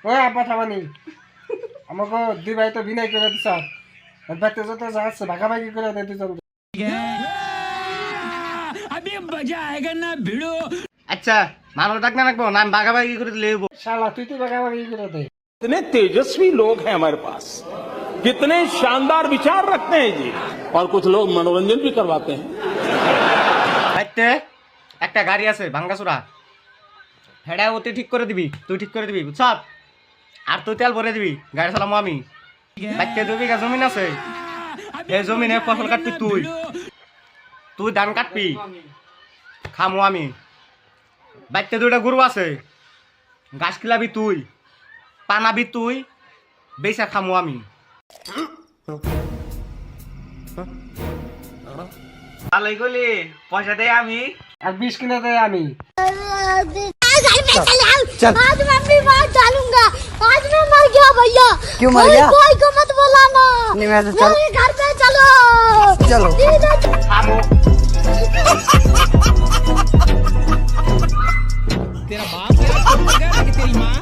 ওই আপা থামানি আমাকে দুই ভাই তো বিনয় করে দিছ বাড়িতে যত যা আছে ভাগাভাগি করে দে দুজন। আচ্ছা মানুষ ডাক না রাখবো না আমি বাগাবাগি করে লেব। শালা তুই তো ভাগাভাগি করে দে। कितने तेजस्वी लोग हैं हमारे पास, कितने शानदार विचार रखते हैं जी, और कुछ लोग मनोरंजन भी करवाते हैं। বাড়িতে একটা গাড়ি আছে ভাঙ্গাচুরা, হেডা ওতে ঠিক করে দিবি, তুই ঠিক করে দিবি বুঝছ। আর তুই তেল ভরে দিবি, গাড়ি চালামো আমি। বাড়িতে 2 বিঘা জমিন আছে, এই জমিনে ফসল কাটবি তুই, তুই ধান কাটবি খামো আমি। বাড়িতে 2টা গরু আছে, ঘাস খিলাবি তুই, পানাবি তুই, বেচা খামো আমি। ভালোই গলি পয়সা দেয় আমি আর 20 কিনে দেয় আমি। चल आज मैं अपनी बात डालूंगा। आज मैं मर गया भैया। क्यों मर गया? कोई को मत बुलाना। नहीं मैं तो चल मेरे घर पे चलो। चलो খামো। तेरा बाप यार तेरी माँ